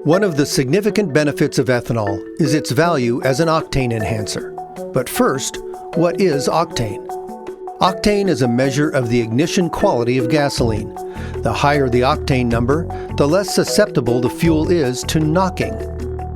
One of the significant benefits of ethanol is its value as an octane enhancer. But first, what is octane? Octane is a measure of the ignition quality of gasoline. The higher the octane number, the less susceptible the fuel is to knocking.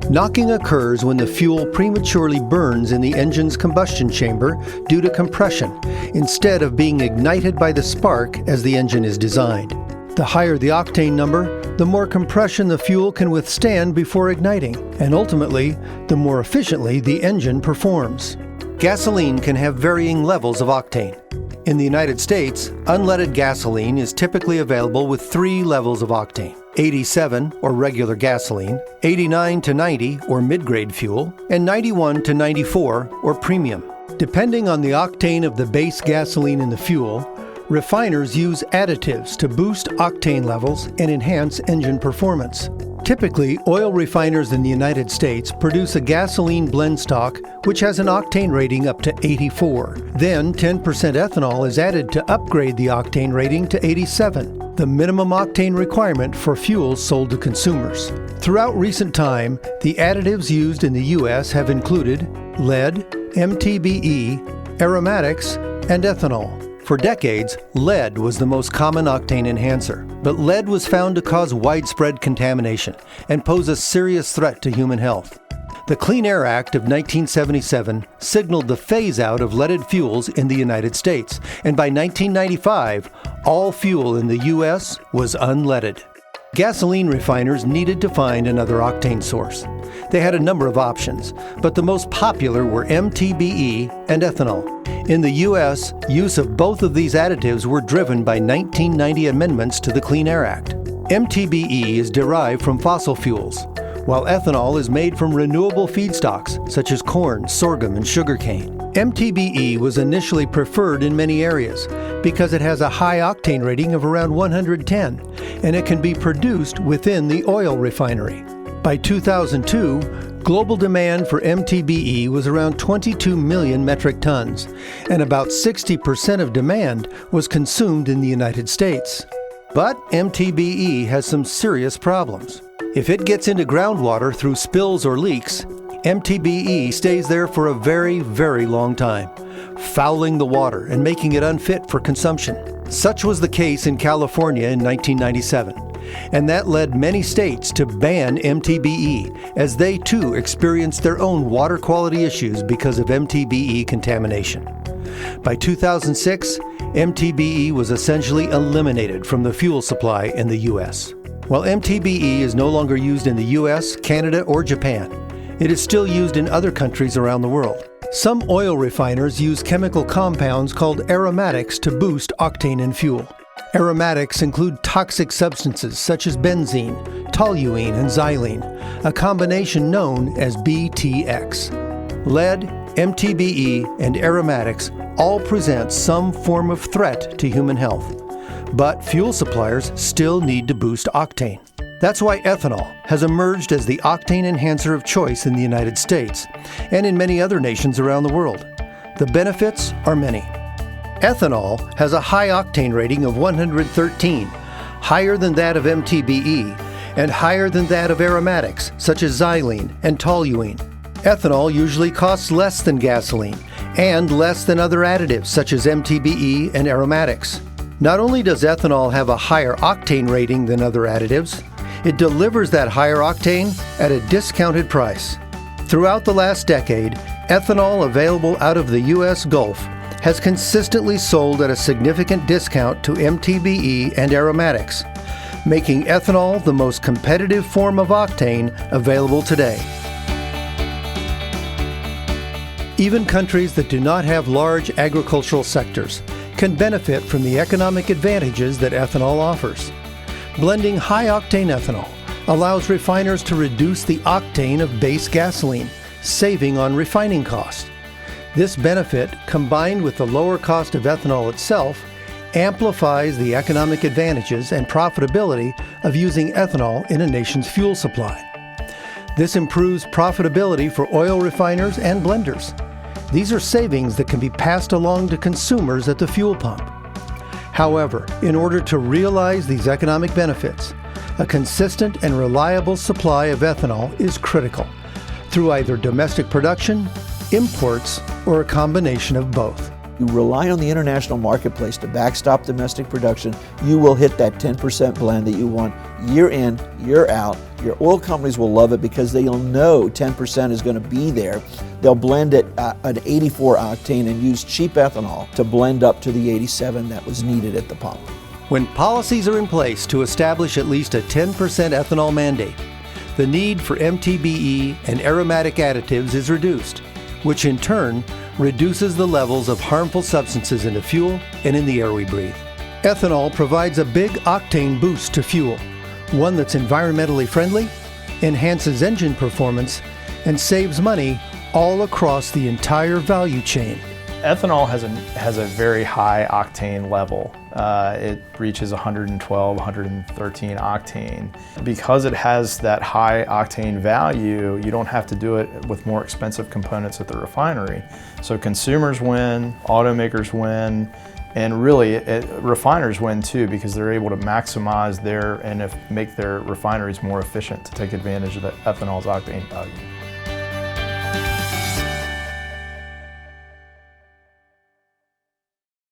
Knocking occurs when the fuel prematurely burns in the engine's combustion chamber due to compression, instead of being ignited by the spark as the engine is designed. The higher the octane number, the more compression the fuel can withstand before igniting, and ultimately, the more efficiently the engine performs. Gasoline can have varying levels of octane. In the United States, unleaded gasoline is typically available with 3 levels of octane: 87 or regular gasoline, 89 to 90 or mid-grade fuel, and 91 to 94 or premium. Depending on the octane of the base gasoline in the fuel, refiners use additives to boost octane levels and enhance engine performance. Typically, oil refiners in the United States produce a gasoline blend stock which has an octane rating up to 84. Then 10% ethanol is added to upgrade the octane rating to 87, the minimum octane requirement for fuels sold to consumers. Throughout recent time, the additives used in the U.S. have included lead, MTBE, aromatics, and ethanol. For decades, lead was the most common octane enhancer, but lead was found to cause widespread contamination and pose a serious threat to human health. The Clean Air Act of 1977 signaled the phase-out of leaded fuels in the United States, and by 1995, all fuel in the U.S. was unleaded. Gasoline refiners needed to find another octane source. They had a number of options, but the most popular were MTBE and ethanol. In the U.S., use of both of these additives were driven by 1990 amendments to the Clean Air Act. MTBE is derived from fossil fuels, while ethanol is made from renewable feedstocks such as corn, sorghum, and sugarcane. MTBE was initially preferred in many areas because it has a high octane rating of around 110, and it can be produced within the oil refinery. By 2002, global demand for MTBE was around 22 million metric tons, and about 60% of demand was consumed in the United States. But MTBE has some serious problems. If it gets into groundwater through spills or leaks, MTBE stays there for a very, very long time, fouling the water and making it unfit for consumption. Such was the case in California in 1997, and that led many states to ban MTBE, as they too experienced their own water quality issues because of MTBE contamination. By 2006, MTBE was essentially eliminated from the fuel supply in the U.S. While MTBE is no longer used in the U.S., Canada, or Japan, it is still used in other countries around the world. Some oil refiners use chemical compounds called aromatics to boost octane in fuel. Aromatics include toxic substances such as benzene, toluene, and xylene, a combination known as BTX. Lead, MTBE, and aromatics all present some form of threat to human health, but fuel suppliers still need to boost octane. That's why ethanol has emerged as the octane enhancer of choice in the United States and in many other nations around the world. The benefits are many. Ethanol has a high octane rating of 113, higher than that of MTBE, and higher than that of aromatics such as xylene and toluene. Ethanol usually costs less than gasoline and less than other additives such as MTBE and aromatics. Not only does ethanol have a higher octane rating than other additives, it delivers that higher octane at a discounted price. Throughout the last decade, ethanol available out of the U.S. Gulf has consistently sold at a significant discount to MTBE and aromatics, making ethanol the most competitive form of octane available today. Even countries that do not have large agricultural sectors can benefit from the economic advantages that ethanol offers. Blending high-octane ethanol allows refiners to reduce the octane of base gasoline, saving on refining costs. This benefit, combined with the lower cost of ethanol itself, amplifies the economic advantages and profitability of using ethanol in a nation's fuel supply. This improves profitability for oil refiners and blenders. These are savings that can be passed along to consumers at the fuel pump. However, in order to realize these economic benefits, a consistent and reliable supply of ethanol is critical through either domestic production, imports, or a combination of both. You rely on the international marketplace to backstop domestic production, you will hit that 10% blend that you want year in, year out. Your oil companies will love it because they'll know 10% is going to be there. They'll blend it an 84 octane and use cheap ethanol to blend up to the 87 that was needed at the pump. When policies are in place to establish at least a 10% ethanol mandate, the need for MTBE and aromatic additives is reduced, which in turn reduces the levels of harmful substances in the fuel and in the air we breathe. Ethanol provides a big octane boost to fuel, one that's environmentally friendly, enhances engine performance, and saves money all across the entire value chain. Ethanol has a very high octane level. It reaches 112, 113 octane. Because it has that high octane value, you don't have to do it with more expensive components at the refinery. So consumers win, automakers win, and really refiners win too, because they're able to maximize make their refineries more efficient to take advantage of the ethanol's octane value.